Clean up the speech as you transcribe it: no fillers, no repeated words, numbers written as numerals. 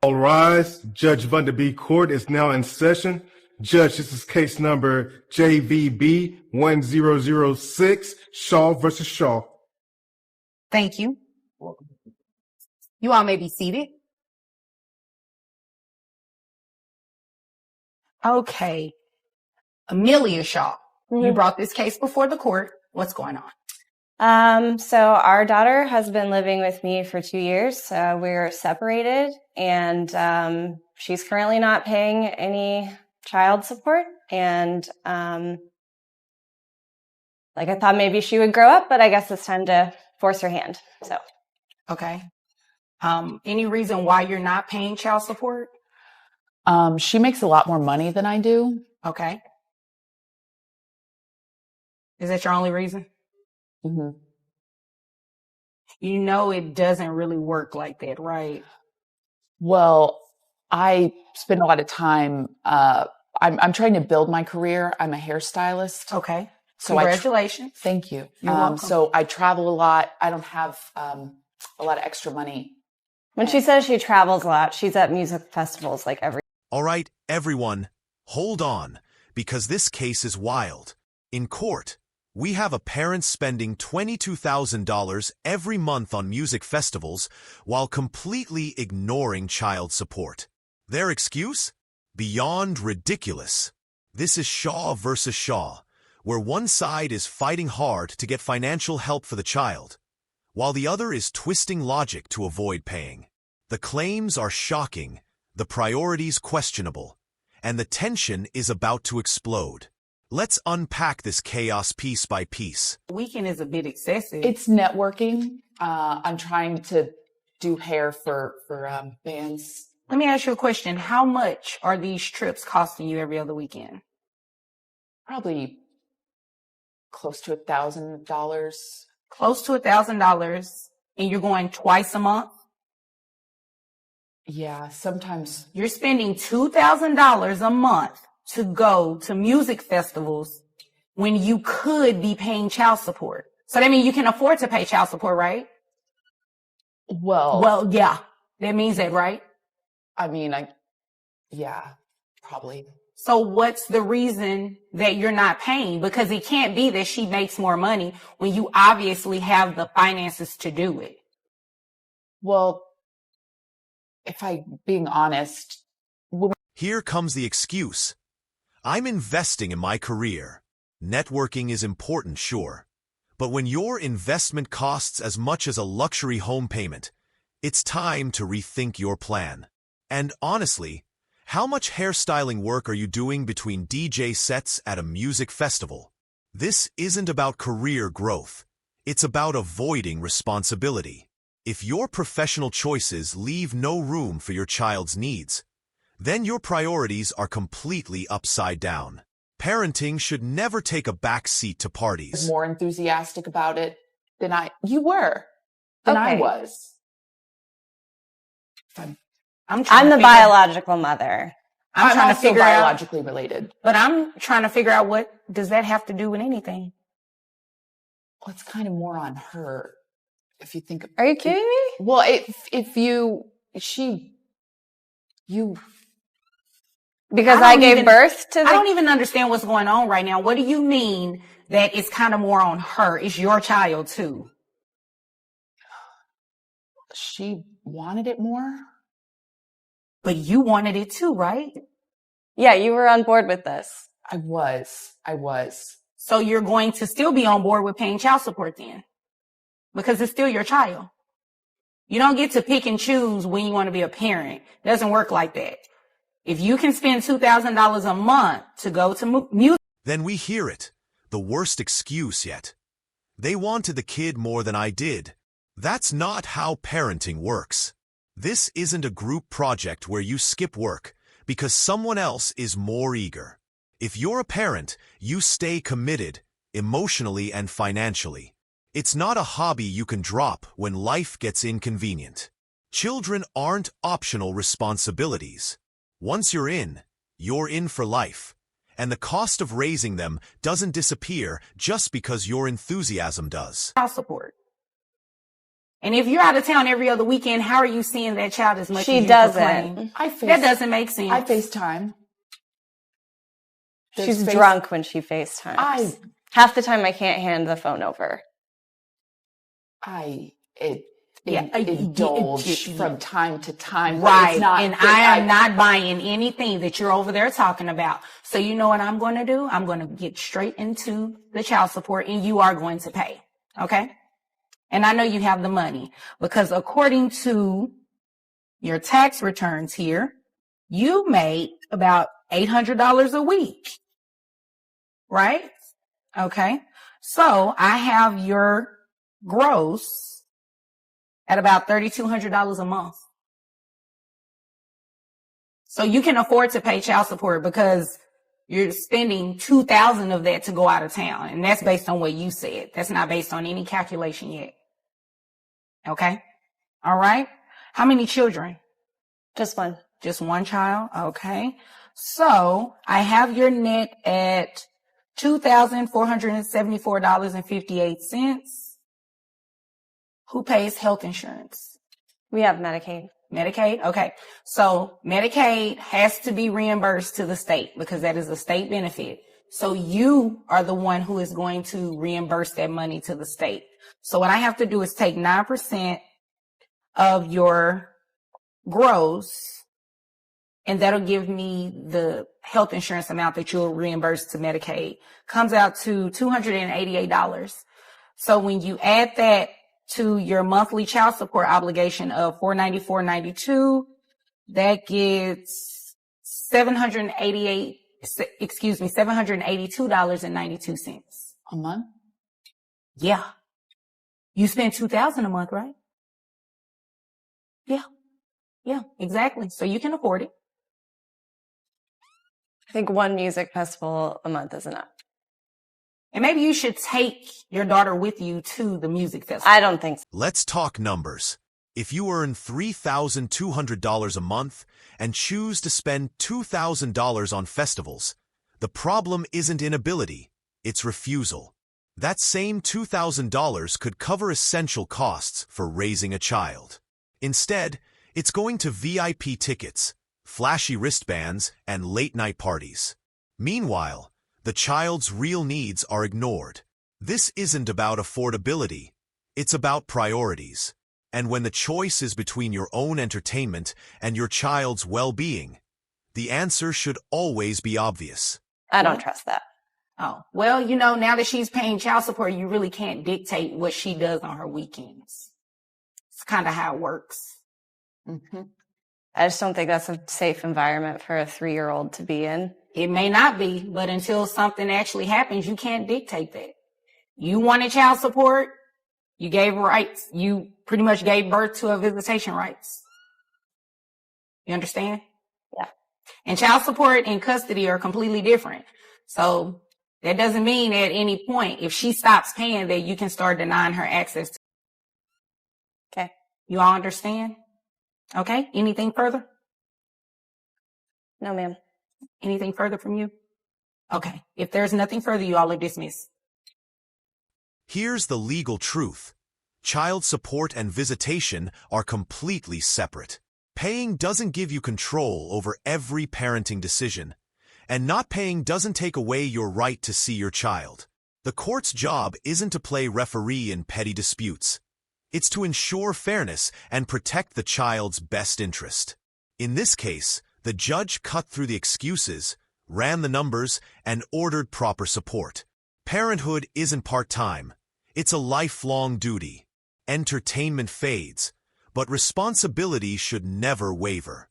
All rise. Judge Vanderbeek Court is now in session. Judge, this is case number JVB 1006, Shaw versus Shaw. Thank you. You all may be seated. Okay. Amelia Shaw, you brought this case before the court. What's going on? So our daughter has been living with me for 2 years. We're separated, and she's currently not paying any child support. And I thought maybe she would grow up, but I guess it's time to force her hand. So, okay. Any reason why you're not paying child support? She makes a lot more money than I do. Okay. Is that your only reason? Mm-hmm. You know it doesn't really work like that, right? Well, I spend a lot of time, I'm trying to build my career. I'm a hairstylist. Okay. So congratulations. Thank you. You're welcome. So I travel a lot. I don't have a lot of extra money. when she says she travels a lot, she's at music festivals like every. All right, everyone, hold on, because this case is wild. In court, we have a parent spending $22,000 every month on music festivals while completely ignoring child support. Their excuse? Beyond ridiculous. This is Shaw versus Shaw, where one side is fighting hard to get financial help for the child, while the other is twisting logic to avoid paying. The claims are shocking, the priorities questionable, and the tension is about to explode. Let's unpack this chaos piece by piece. Weekend is a bit excessive. It's networking. I'm trying to do hair for bands. Let me ask you a question. How much are these trips costing you every other weekend? Probably close to $1,000. Close to $1,000, and you're going twice a month? Yeah, sometimes. You're spending $2,000 a month to go to music festivals when you could be paying child support. So that means you can afford to pay child support, right? Well, yeah, that means that, right? I mean, yeah, probably. So what's the reason that you're not paying? Because it can't be that she makes more money when you obviously have the finances to do it. Well, if I'm being honest. Here comes the excuse. I'm investing in my career. Networking is important, sure. But when your investment costs as much as a luxury home payment, it's time to rethink your plan. And honestly, how much hairstyling work are you doing between DJ sets at a music festival? This isn't about career growth. It's about avoiding responsibility. If your professional choices leave no room for your child's needs, then your priorities are completely upside down. Parenting should never take a back seat to parties. More enthusiastic about it than I was. I'm the biological mother. I'm trying to figure out biologically related. But I'm trying to figure out, what does that have to do with anything? Well, it's kind of more on her. If you think. Are you kidding me? Well, because I gave birth to I don't even understand what's going on right now. What do you mean that it's kind of more on her? It's your child too. She wanted it more. But you wanted it too, right? Yeah, you were on board with this. I was. So you're going to still be on board with paying child support then? Because it's still your child. You don't get to pick and choose when you want to be a parent. It doesn't work like that. If you can spend $2,000 a month to go to music. Then we hear it. The worst excuse yet. They wanted the kid more than I did. That's not how parenting works. This isn't a group project where you skip work because someone else is more eager. If you're a parent, you stay committed, emotionally and financially. It's not a hobby you can drop when life gets inconvenient. Children aren't optional responsibilities. Once you're in for life. And the cost of raising them doesn't disappear just because your enthusiasm does. Child support. And if you're out of town every other weekend, how are you seeing that child as much She as you doesn't. proclaim? That doesn't make sense. I FaceTime. She's drunk when she FaceTimes. Half the time I can't hand the phone over. Indulge from time to time. Right. And I am not buying anything that you're over there talking about. So you know what I'm going to do? I'm going to get straight into the child support and you are going to pay. Okay? And I know you have the money because according to your tax returns here, you make about $800 a week. Right? Okay. So I have your gross at about $3,200 a month. So you can afford to pay child support because you're spending $2,000 of that to go out of town. And that's based on what you said. That's not based on any calculation yet. Okay. All right. How many children? Just one. Just one child. Okay. So I have your net at $2,474.58. Who pays health insurance? We have Medicaid. Medicaid? Okay. So Medicaid has to be reimbursed to the state because that is a state benefit. So you are the one who is going to reimburse that money to the state. So what I have to do is take 9% of your gross, and that'll give me the health insurance amount that you'll reimburse to Medicaid. Comes out to $288. So when you add that to your monthly child support obligation of $494.92, that gets $782.92. A month? Yeah. You spend $2,000 a month, right? Yeah. Yeah, exactly. So you can afford it. I think one music festival a month is enough. And maybe you should take your daughter with you to the music festival. I don't think so. Let's talk numbers. If you earn $3,200 a month and choose to spend $2,000 on festivals, the problem isn't inability, it's refusal. That same $2,000 could cover essential costs for raising a child. Instead, it's going to VIP tickets, flashy wristbands, and late-night parties. Meanwhile, the child's real needs are ignored. This isn't about affordability. It's about priorities. And when the choice is between your own entertainment and your child's well-being, the answer should always be obvious. I don't trust that. Oh, well, you know, now that she's paying child support, you really can't dictate what she does on her weekends. It's kind of how it works. Mm-hmm. I just don't think that's a safe environment for a 3-year-old to be in. It may not be, but until something actually happens, you can't dictate that. You wanted child support, you gave rights, you pretty much gave birth to a visitation rights. You understand? Yeah. And child support and custody are completely different. So that doesn't mean at any point, if she stops paying, that you can start denying her access to. Okay. You all understand? Okay. Anything further? No, ma'am. Anything further from you? Okay. If there's nothing further, you all are dismissed. Here's the legal truth. Child support and visitation are completely separate. Paying doesn't give you control over every parenting decision, and not paying doesn't take away your right to see your child. The court's job isn't to play referee in petty disputes. It's to ensure fairness and protect the child's best interest. In this case, the judge cut through the excuses, ran the numbers, and ordered proper support. Parenthood isn't part-time. It's a lifelong duty. Entertainment fades, but responsibility should never waver.